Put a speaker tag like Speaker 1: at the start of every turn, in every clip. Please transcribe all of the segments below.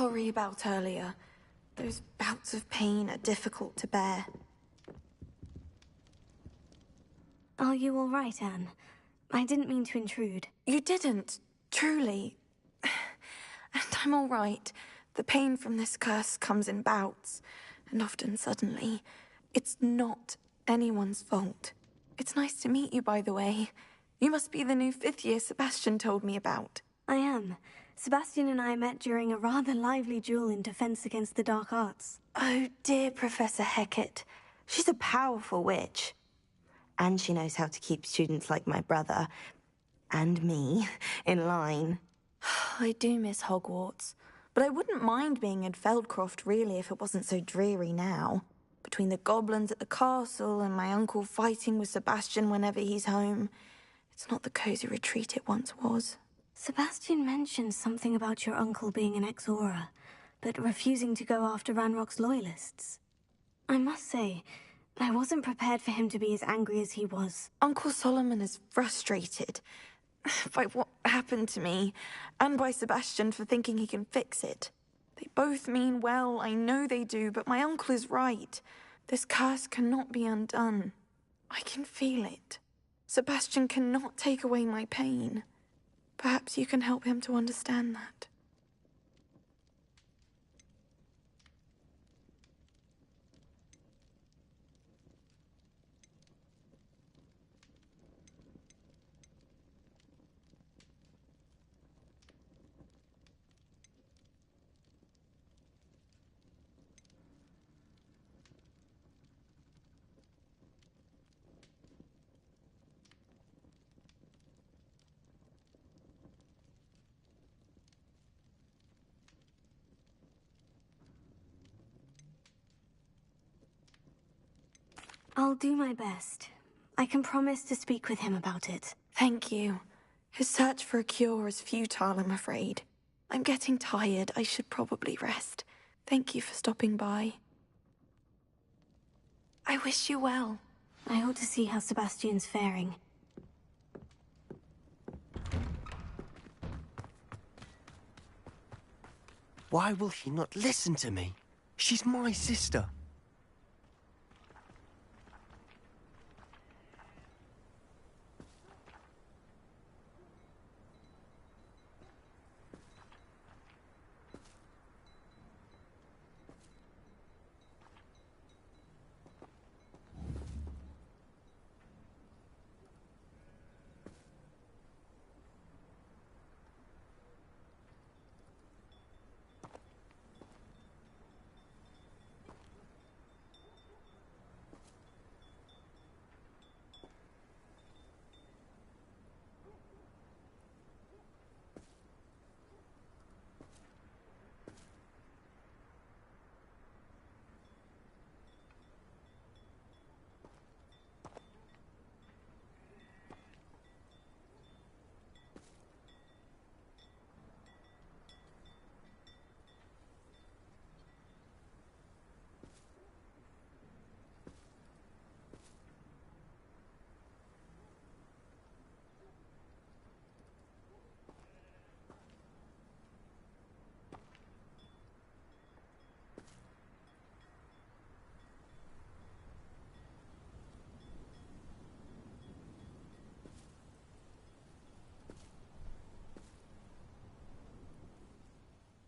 Speaker 1: sorry about earlier. Those bouts of pain are difficult to bear.
Speaker 2: Are you all right, Anne? I didn't mean to intrude.
Speaker 1: You didn't, truly. And I'm all right. The pain from this curse comes in bouts, and often suddenly. It's not anyone's fault. It's nice to meet you, by the way. You must be the new 5th year Sebastian told me about.
Speaker 2: I am. Sebastian and I met during a rather lively duel in defense against the dark arts.
Speaker 1: Oh, dear Professor Hecat. She's a powerful witch. And she knows how to keep students like my brother, and me, in line. I do miss Hogwarts, but I wouldn't mind being in Feldcroft, really, if it wasn't so dreary now. Between the goblins at the castle and my uncle fighting with Sebastian whenever he's home, it's not the cozy retreat it once was.
Speaker 2: Sebastian mentioned something about your uncle being an ex-Auror, but refusing to go after Ranrock's loyalists. I must say, I wasn't prepared for him to be as angry as he was.
Speaker 1: Uncle Solomon is frustrated by what happened to me, and by Sebastian for thinking he can fix it. They both mean well, I know they do, but my uncle is right. This curse cannot be undone. I can feel it. Sebastian cannot take away my pain. Perhaps you can help him to understand that.
Speaker 2: I'll do my best. I can promise to speak with him about it.
Speaker 1: Thank you. His search for a cure is futile, I'm afraid. I'm getting tired. I should probably rest. Thank you for stopping by. I wish you well.
Speaker 2: I ought to see how Sebastian's faring.
Speaker 3: Why will he not listen to me? She's my sister.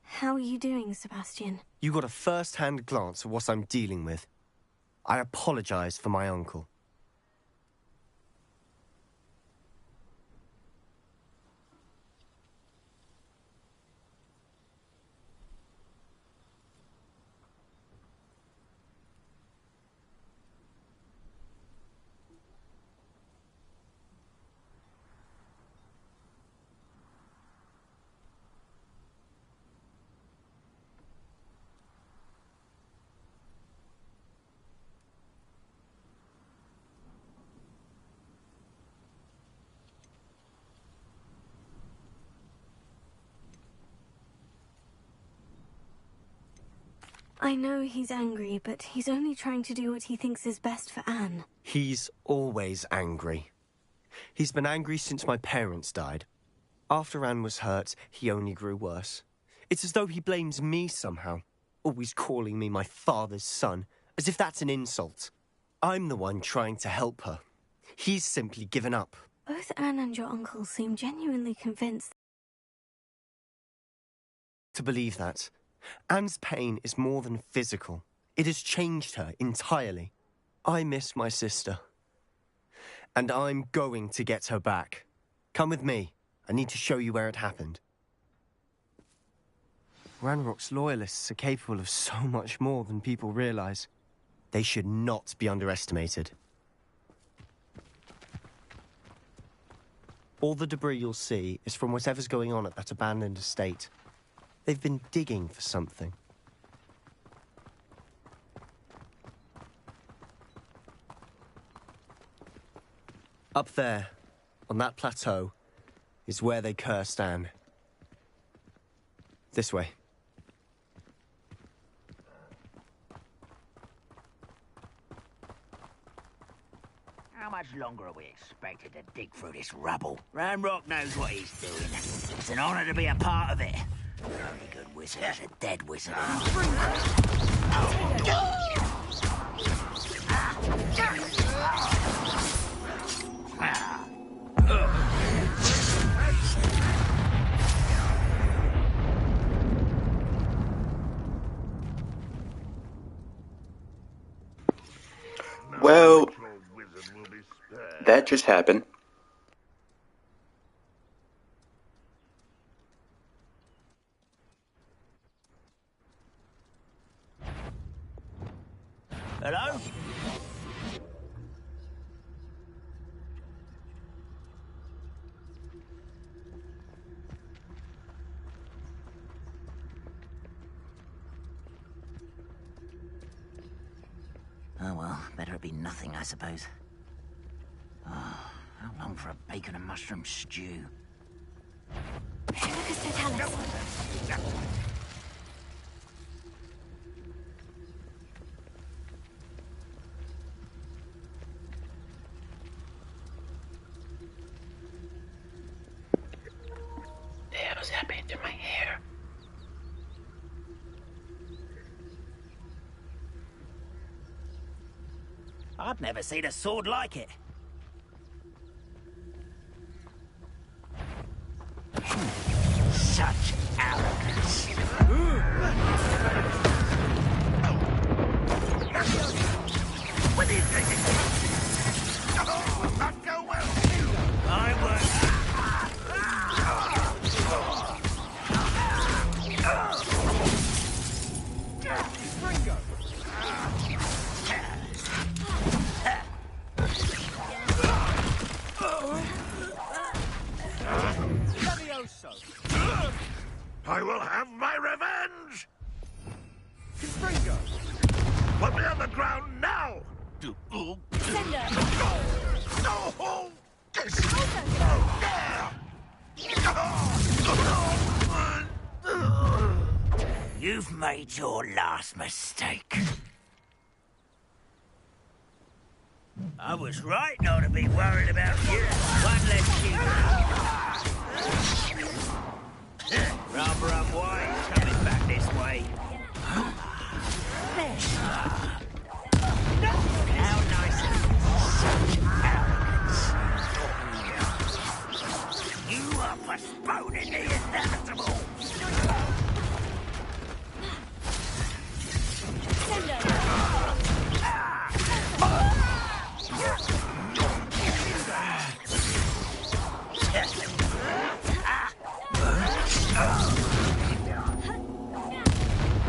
Speaker 2: How are you doing, Sebastian?
Speaker 3: You got a first-hand glance at what I'm dealing with. I apologize for my uncle.
Speaker 2: I know he's angry, but he's only trying to do what he thinks is best for Anne.
Speaker 3: He's always angry. He's been angry since my parents died. After Anne was hurt, he only grew worse. It's as though he blames me somehow, always calling me my father's son, as if that's an insult. I'm the one trying to help her. He's simply given up.
Speaker 2: Both Anne and your uncle seem genuinely convinced.
Speaker 3: To believe that. Anne's pain is more than physical. It has changed her entirely. I miss my sister. And I'm going to get her back. Come with me. I need to show you where it happened. Ranrock's loyalists are capable of so much more than people realize. They should not be underestimated. All the debris you'll see is from whatever's going on at that abandoned estate. They've been digging for something. Up there, on that plateau, is where they cursed Anne. This way.
Speaker 4: How much longer are we expected to dig through this rubble? Ranrock knows what he's doing. It's an honor to be a part of it. The only good wizard is a dead wizard.
Speaker 5: Well, that just happened.
Speaker 4: Hello? Oh well, better it be nothing, I suppose. Oh, how long for a bacon and mushroom stew?
Speaker 2: Lucas Totalis.
Speaker 5: The hell is happening to my hair?
Speaker 4: I've never seen a sword like it. Such arrogance. What are you thinking? Oh, will not go well. I won't.
Speaker 3: Ringo!
Speaker 6: I will have my revenge!
Speaker 3: Ringo!
Speaker 6: Put me on the ground now!
Speaker 2: Sender!
Speaker 6: No!
Speaker 4: You've made your last mistake. I was right not to be worried about you. One less you. Rather unwise coming back this way. How nice of you. Such arrogance. You are postponing the inevitable.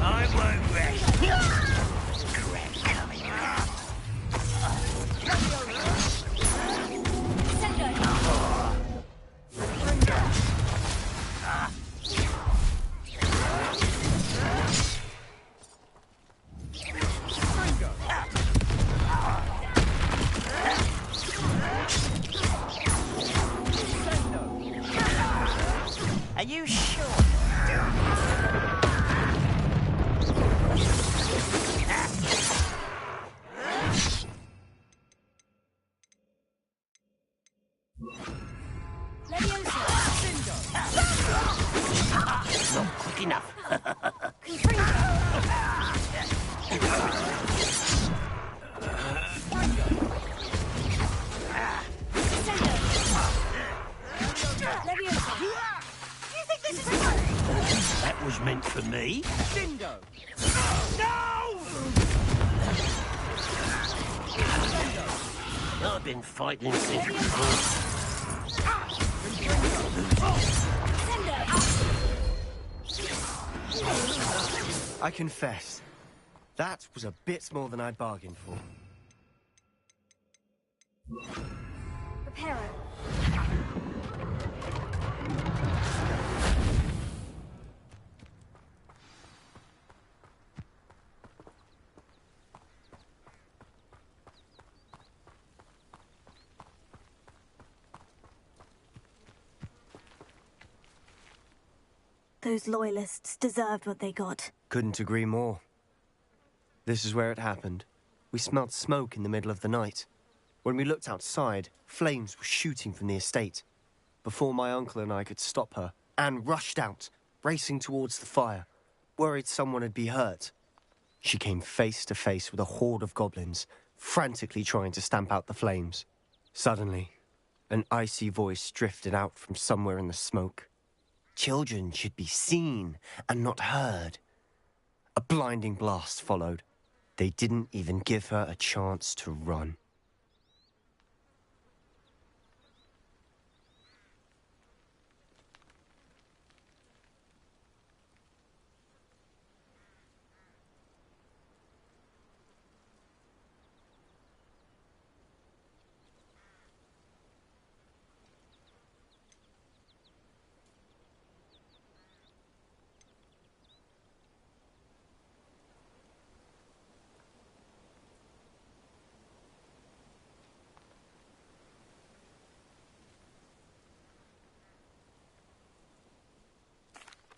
Speaker 4: I won't rest. Crap coming. Are you sure?
Speaker 7: Not quick enough. That was meant for me.
Speaker 4: Bingo!
Speaker 7: I've been fighting since before.
Speaker 3: I confess, that was a bit more than I'd bargained for.
Speaker 2: Reparo. Those loyalists deserved what they got.
Speaker 3: Couldn't agree more. This is where it happened. We smelled smoke in the middle of the night. When we looked outside, flames were shooting from the estate. Before my uncle and I could stop her, Anne rushed out, racing towards the fire, worried someone had been hurt. She came face to face with a horde of goblins, frantically trying to stamp out the flames. Suddenly, an icy voice drifted out from somewhere in the smoke. Children should be seen and not heard. A blinding blast followed. They didn't even give her a chance to run.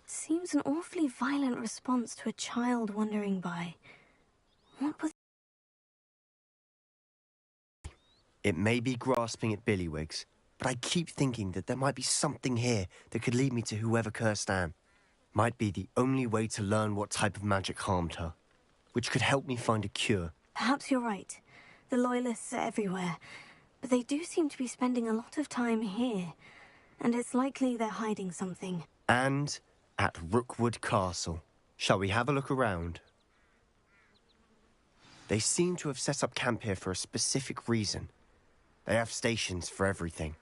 Speaker 2: Seems an awfully violent response to a child wandering by. What was...
Speaker 3: It may be grasping at Billywigs, but I keep thinking that there might be something here that could lead me to whoever cursed Anne. Might be the only way to learn what type of magic harmed her, which could help me find a cure.
Speaker 2: Perhaps you're right. The Loyalists are everywhere, but they do seem to be spending a lot of time here, and it's likely they're hiding something.
Speaker 3: And at Rookwood Castle. Shall we have a look around? They seem to have set up camp here for a specific reason. They have stations for everything.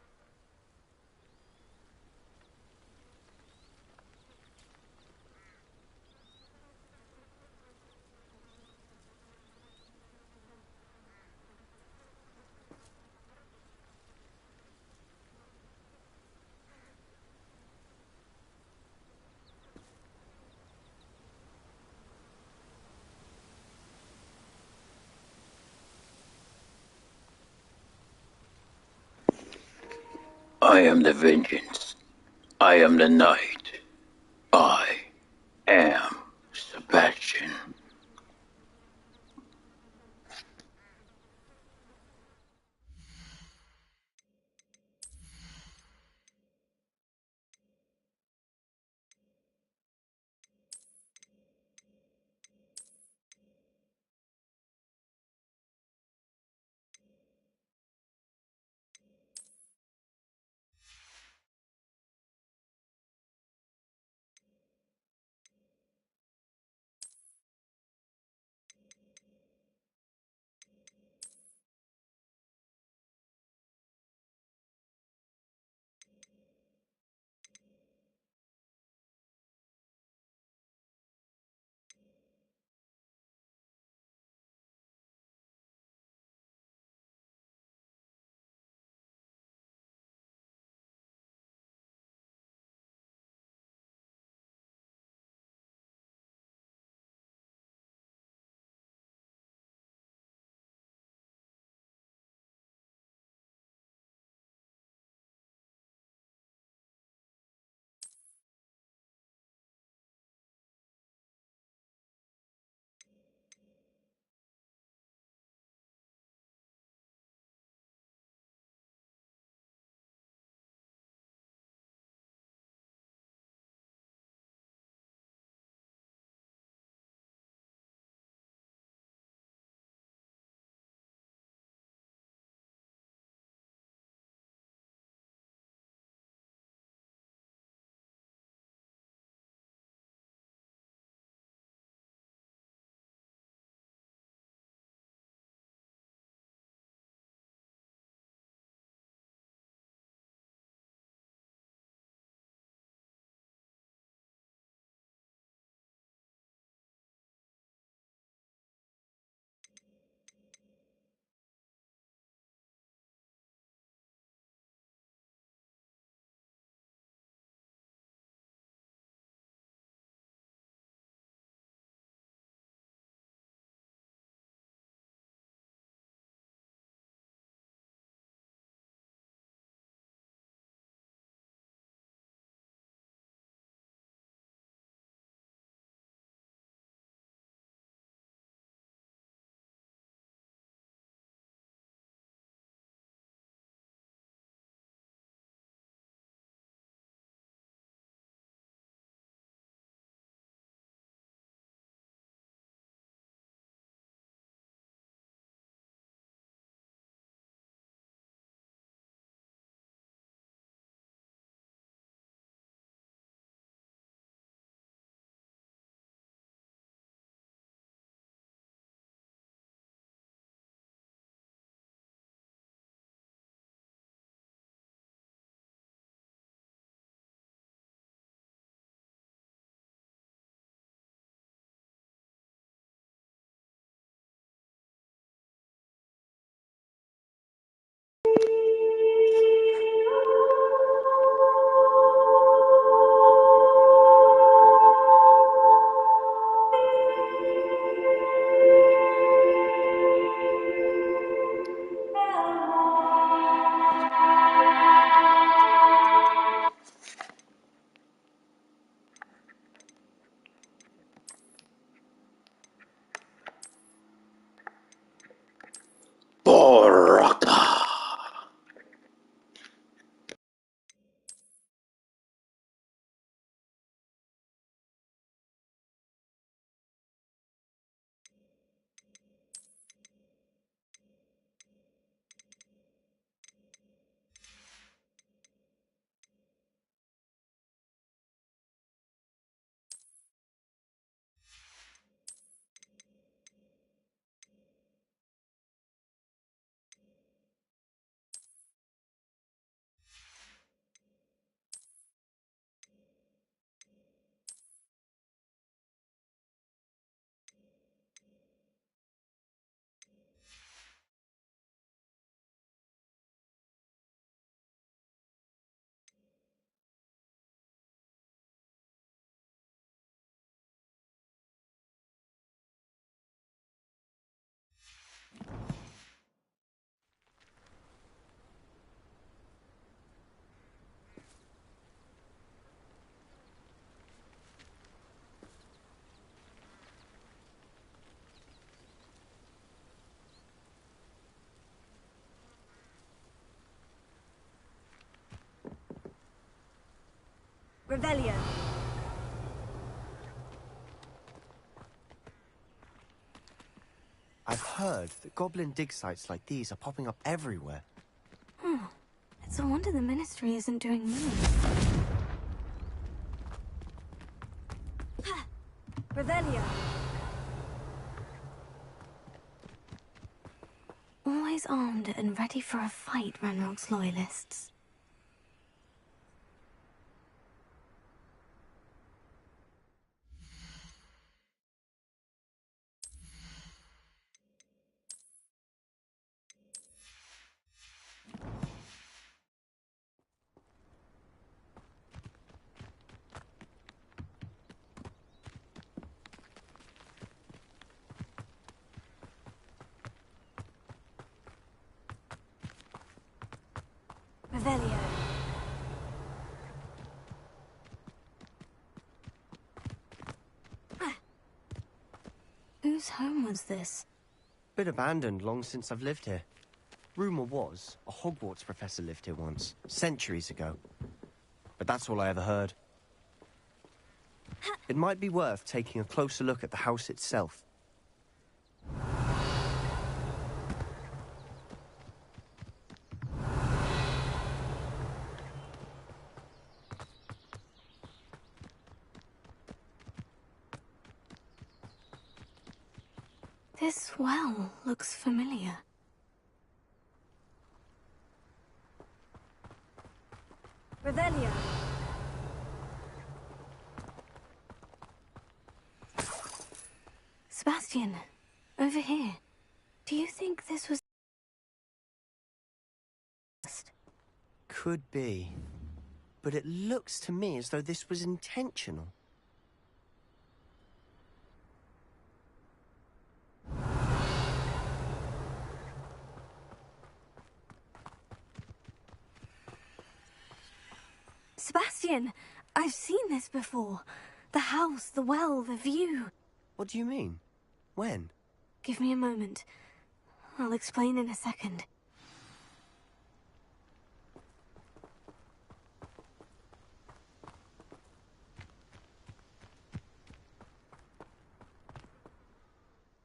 Speaker 5: I am the vengeance. I am the night. I am Sebastian.
Speaker 2: Revelio.
Speaker 3: I've heard that goblin dig sites like these are popping up everywhere.
Speaker 2: It's a wonder the Ministry isn't doing more. Revelio. Always armed and ready for a fight, Ranrock's loyalists. Revelio. Whose home was this?
Speaker 3: Been abandoned long since I've lived here. Rumour was a Hogwarts professor lived here once, centuries ago. But that's all I ever heard. It might be worth taking a closer look at the house itself.
Speaker 2: This well looks familiar. Revelio. Sebastian, over here. Do you think this was...
Speaker 3: Could be. But it looks to me as though this was intentional.
Speaker 2: Sebastian, I've seen this before. The house, the well, the view.
Speaker 3: What do you mean? When?
Speaker 2: Give me a moment. I'll explain in a second.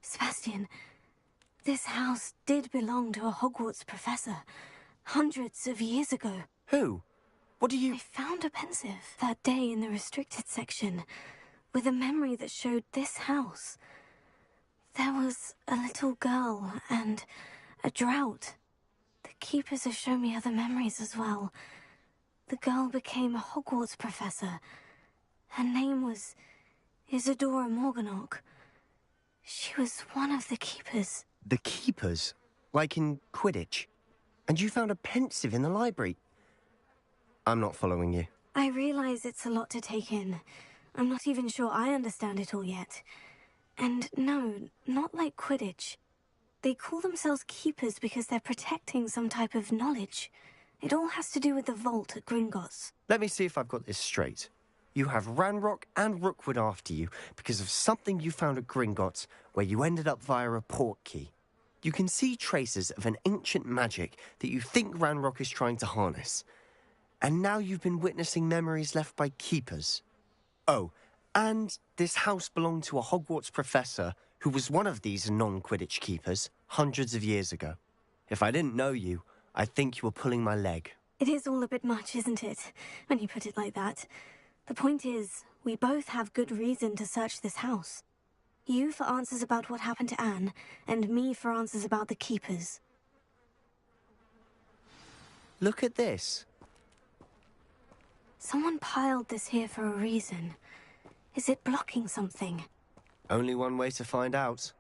Speaker 2: Sebastian, this house did belong to a Hogwarts professor, hundreds of years ago.
Speaker 3: Who? What do you...
Speaker 2: I found a pensive that day in the restricted section, with a memory that showed this house. There was a little girl and a drought. The keepers have shown me other memories as well. The girl became a Hogwarts professor. Her name was Isadora Morganach. She was one of the keepers.
Speaker 3: The keepers? Like in Quidditch? And you found a pensive in the library? I'm not following you.
Speaker 2: I realize it's a lot to take in. I'm not even sure I understand it all yet. And no, not like Quidditch. They call themselves keepers because they're protecting some type of knowledge. It all has to do with the vault at Gringotts.
Speaker 3: Let me see if I've got this straight. You have Ranrock and Rookwood after you because of something you found at Gringotts where you ended up via a portkey. You can see traces of an ancient magic that you think Ranrock is trying to harness. And now you've been witnessing memories left by keepers. Oh, and this house belonged to a Hogwarts professor who was one of these non-Quidditch keepers hundreds of years ago. If I didn't know you, I'd think you were pulling my leg.
Speaker 2: It is all a bit much, isn't it, when you put it like that? The point is, we both have good reason to search this house. You for answers about what happened to Anne, and me for answers about the keepers.
Speaker 3: Look at this.
Speaker 2: Someone piled this here for a reason. Is it blocking something?
Speaker 3: Only one way to find out.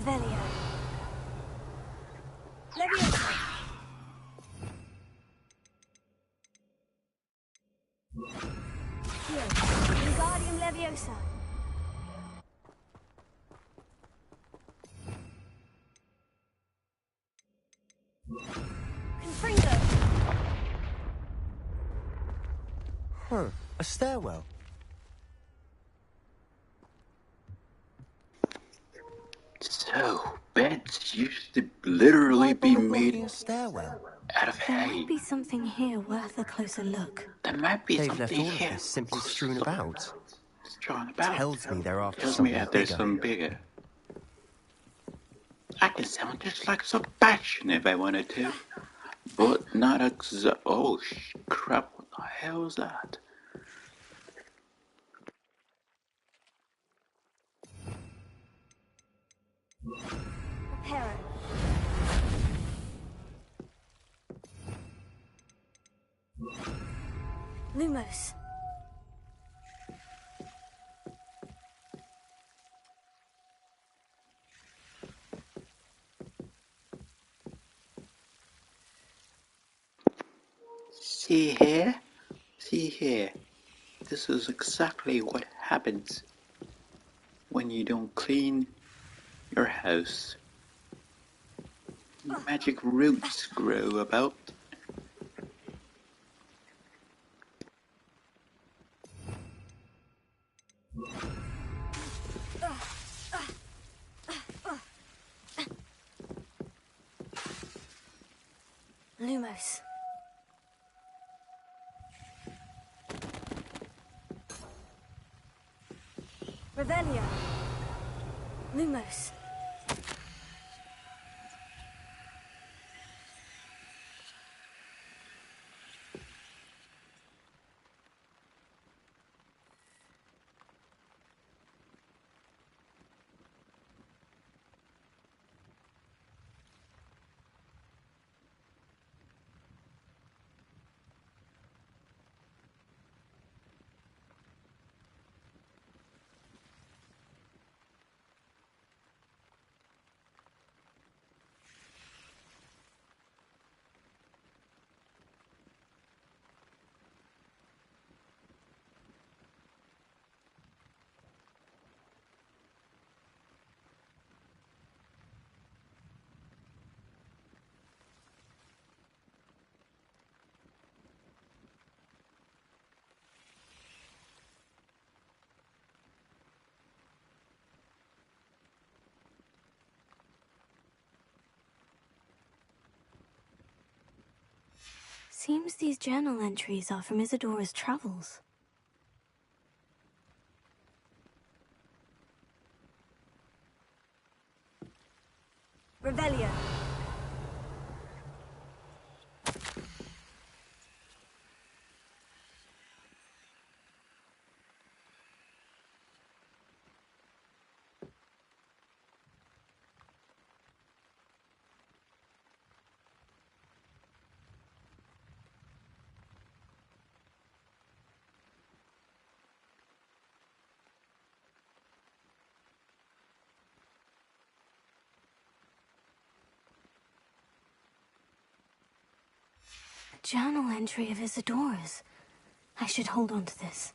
Speaker 2: Revelio. Leviosa. Here. Wingardium Leviosa. Confringo.
Speaker 3: Huh, a stairwell.
Speaker 5: So, beds used to literally
Speaker 3: Why
Speaker 5: be
Speaker 3: bother blocking
Speaker 5: made
Speaker 3: a stairwell?
Speaker 5: out of
Speaker 2: There
Speaker 5: hay.
Speaker 2: might be something here worth a closer look.
Speaker 5: There might be
Speaker 3: They've left
Speaker 5: something
Speaker 3: all of
Speaker 5: here.
Speaker 3: this simply
Speaker 5: Close
Speaker 3: strewn
Speaker 5: look.
Speaker 3: about.
Speaker 5: It's drawn about.
Speaker 3: Tells me they're after
Speaker 5: Tells me
Speaker 3: something
Speaker 5: that there's
Speaker 3: bigger.
Speaker 5: something bigger. I can sound just like Sebastian if I wanted to. But not oh crap, what the hell is that?
Speaker 2: Reparo. Lumos.
Speaker 5: See here? See here. This is exactly what happens when you don't clean your house. Magic roots grow about.
Speaker 2: Lumos. Revelio. Lumos. Seems these journal entries are from Isadora's travels. Revelio. A journal entry of Isadora's. I should hold on to this.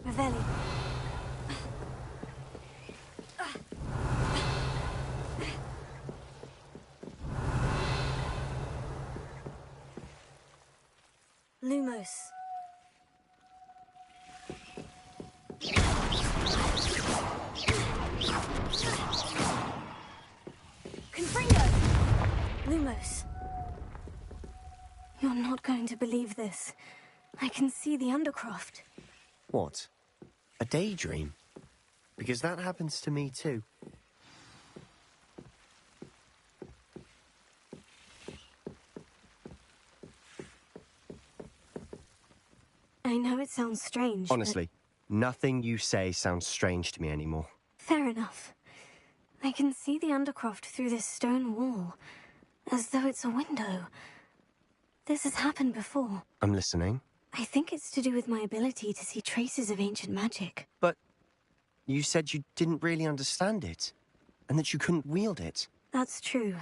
Speaker 2: Revelio. Lumos. Confringo! Lumos. You're not going to believe this. I can see the Undercroft.
Speaker 3: What? A daydream? Because that happens to me too.
Speaker 2: I know it sounds strange,
Speaker 3: Honestly, nothing you say sounds strange to me anymore.
Speaker 2: Fair enough. I can see the Undercroft through this stone wall, as though it's a window. This has happened before.
Speaker 3: I'm listening.
Speaker 2: I think it's to do with my ability to see traces of ancient magic.
Speaker 3: But you said you didn't really understand it, and that you couldn't wield it.
Speaker 2: That's true,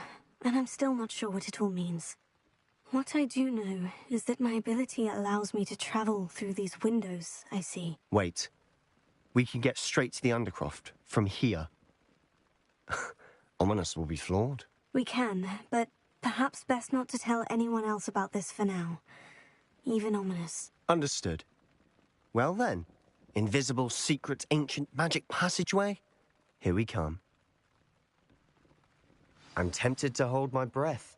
Speaker 2: and I'm still not sure what it all means. What I do know is that my ability allows me to travel through these windows I see.
Speaker 3: Wait. We can get straight to the Undercroft from here. Ominous will be floored.
Speaker 2: We can, but perhaps best not to tell anyone else about this for now. Even Ominous.
Speaker 3: Understood. Well then, invisible, secret, ancient magic passageway? Here we come. I'm tempted to hold my breath.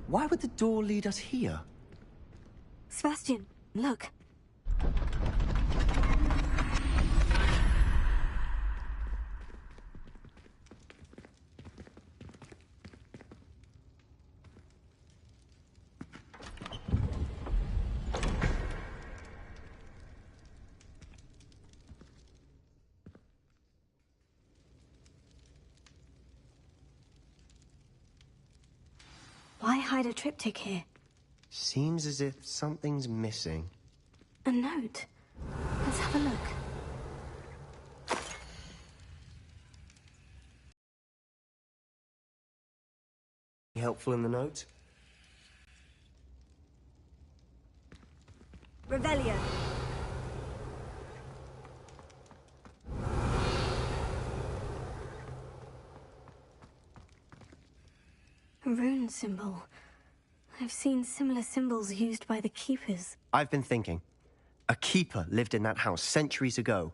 Speaker 3: Why would the door lead us here?
Speaker 2: Sebastian, look. Why hide a triptych here?
Speaker 3: Seems as if something's missing.
Speaker 2: A note. Let's have a look.
Speaker 3: Helpful in the note?
Speaker 2: Revelio. A rune symbol. I've seen similar symbols used by the Keepers.
Speaker 3: I've been thinking. A keeper lived in that house centuries ago,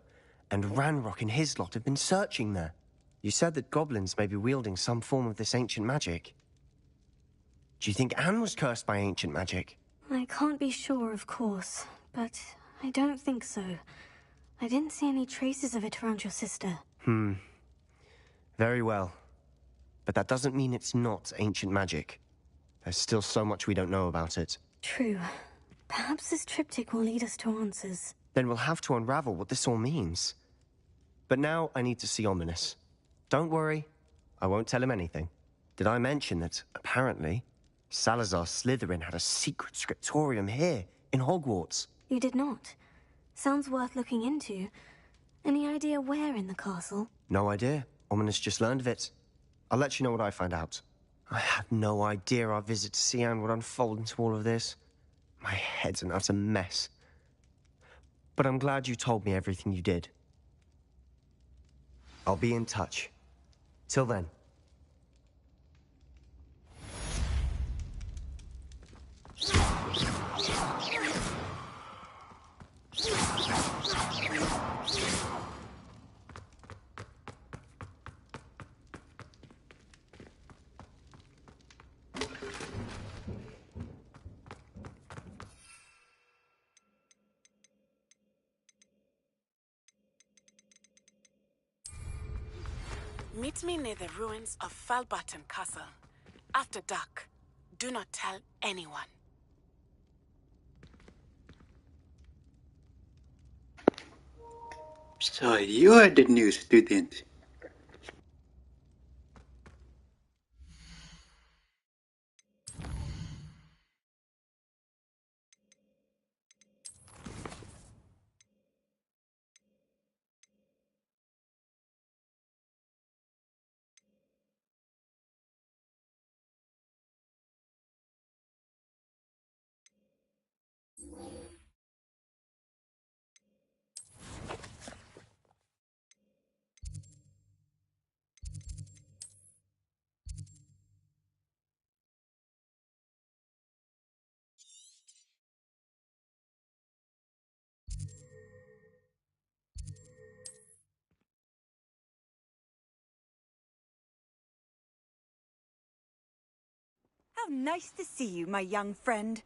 Speaker 3: and Ranrock and his lot have been searching there. You said that goblins may be wielding some form of this ancient magic. Do you think Anne was cursed by ancient magic?
Speaker 2: I can't be sure, of course, but I don't think so. I didn't see any traces of it around your sister.
Speaker 3: Very well. But that doesn't mean it's not ancient magic. There's still so much we don't know about it.
Speaker 2: True. Perhaps this triptych will lead us to answers.
Speaker 3: Then we'll have to unravel what this all means. But now I need to see Ominous. Don't worry, I won't tell him anything. Did I mention that, apparently, Salazar Slytherin had a secret scriptorium here, in Hogwarts?
Speaker 2: You did not. Sounds worth looking into. Any idea where in the castle?
Speaker 3: No idea. Ominous just learned of it. I'll let you know what I find out. I had no idea our visit to Cian would unfold into all of this. My head's an utter mess. But I'm glad you told me everything you did. I'll be in touch. Till then.
Speaker 8: Meet me near the ruins of Falbarton Castle. After dark. Do not tell anyone.
Speaker 5: So you're the new student.
Speaker 9: How nice to see you, my young friend.